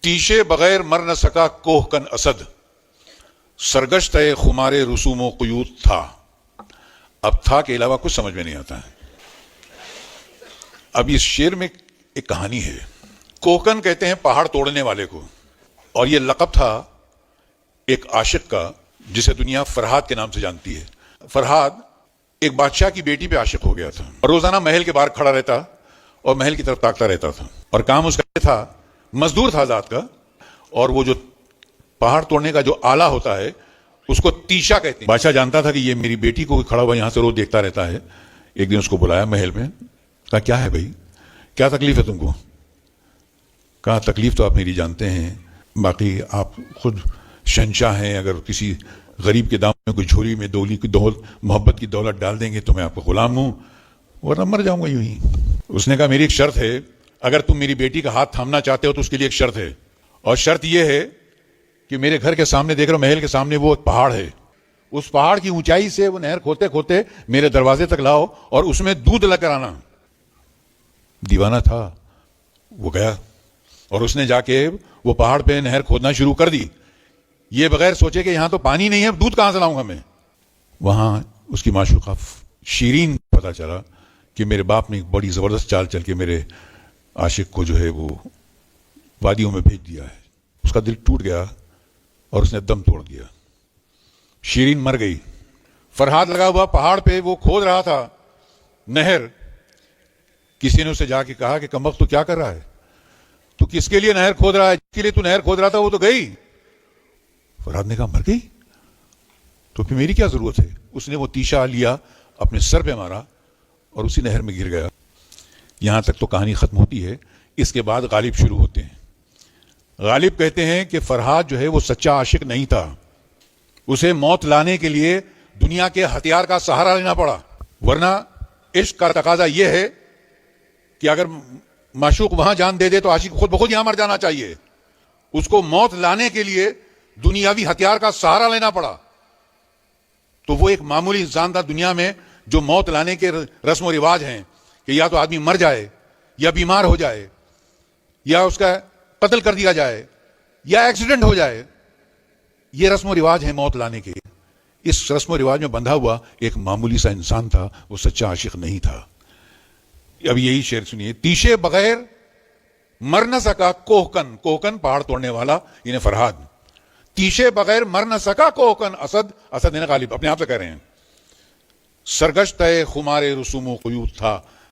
تیشے بغیر مر نہ سکا کوہ کن اسد، سرگشت خمار رسوم و قیود تھا. اب تھا کے علاوہ کچھ سمجھ میں نہیں آتا ہے. اب اس شعر میں ایک کہانی ہے. کوہکن کہتے ہیں پہاڑ توڑنے والے کو، اور یہ لقب تھا ایک عاشق کا جسے دنیا فرہاد کے نام سے جانتی ہے. فرہاد ایک بادشاہ کی بیٹی پہ عاشق ہو گیا تھا اور روزانہ محل کے باہر کھڑا رہتا اور محل کی طرف تاکتا رہتا تھا، اور کام اس کا یہ تھا، مزدور تھا ذات کا، اور وہ جو پہاڑ توڑنے کا جو آلہ ہوتا ہے اس کو تیشا کہتے ہیں. بادشاہ جانتا تھا کہ یہ میری بیٹی کو کھڑا ہوا یہاں سے روز دیکھتا رہتا ہے. ایک دن اس کو بلایا محل میں، کہا کیا ہے بھائی، کیا تکلیف ہے تم کو؟ کہا تکلیف تو آپ میری جانتے ہیں، باقی آپ خود شہنشاہ ہیں، اگر کسی غریب کے دامن میں کوئی جھولی میں دولی کی محبت کی دولت ڈال دیں گے تو میں آپ کو غلام ہوں ورنہ مر جاؤں گا یوں ہی. اس نے کہا میری ایک شرط ہے، اگر تم میری بیٹی کا ہاتھ تھامنا چاہتے ہو تو اس کے لیے ایک شرط ہے، اور شرط یہ ہے کہ میرے گھر کے سامنے دیکھ رہا ہوں محل کے سامنے وہ ایک پہاڑ ہے، اس پہاڑ کی اونچائی سے وہ نہر کھوتے کھوتے میرے دروازے تک لاؤ اور اس میں دودھ لگ کر آنا. دیوانہ تھا، وہ گیا اور اس نے جا کے وہ پہاڑ پہ نہر کھودنا شروع کر دی، یہ بغیر سوچے کہ یہاں تو پانی نہیں ہے، دودھ کہاں سے لاؤں گا میں. وہاں اس کی معشوقہ شیرین پتا چلا کہ میرے باپ نے ایک بڑی زبردست چال چل کے میرے عاشق کو جو ہے وہ وادیوں میں بھیج دیا ہے. اس کا دل ٹوٹ گیا اور اس نے دم توڑ دیا. شیرین مر گئی. فرہاد لگا ہوا پہاڑ پہ وہ کھود رہا تھا نہر. کسی نے اسے جا کے کہا کہ کمبخت تو کیا کر رہا ہے، تو کس کے لیے نہر کھود رہا ہے؟ جس کے لیے تو نہر کھود رہا تھا وہ تو گئی. فرہاد نے کہا مر گئی تو پھر میری کیا ضرورت ہے. اس نے وہ تیشا لیا، اپنے سر پہ مارا اور اسی نہر میں گر گیا. یہاں تک تو کہانی ختم ہوتی ہے. اس کے بعد غالب شروع ہوتے ہیں. غالب کہتے ہیں کہ فرہاد جو ہے وہ سچا عاشق نہیں تھا، اسے موت لانے کے لیے دنیا کے ہتھیار کا سہارا لینا پڑا، ورنہ عشق کا تقاضا یہ ہے کہ اگر معشوق وہاں جان دے دے تو عاشق خود بخود یہاں مر جانا چاہیے. اس کو موت لانے کے لیے دنیاوی ہتھیار کا سہارا لینا پڑا. تو وہ ایک معمولی انسان تھا دنیا میں جو موت لانے کے رسم و رواج ہیں کہ یا تو آدمی مر جائے یا بیمار ہو جائے یا اس کا قتل کر دیا جائے یا ایکسیڈنٹ ہو جائے، یہ رسم و رواج ہیں موت لانے کے. اس رسم و رواج میں بندھا ہوا ایک معمولی سا انسان تھا، وہ سچا عاشق نہیں تھا. اب یہی شعر سنیے. تیشے بغیر مر نہ سکا کوہکن، کوہکن پہاڑ توڑنے والا یعنی فرہاد. تیشے بغیر مر نہ سکا کوہکن اسد، اسد یعنی غالب، اپنے آپ سے کہہ رہے ہیں. سرگشت خمار رسوم و قیود تھا،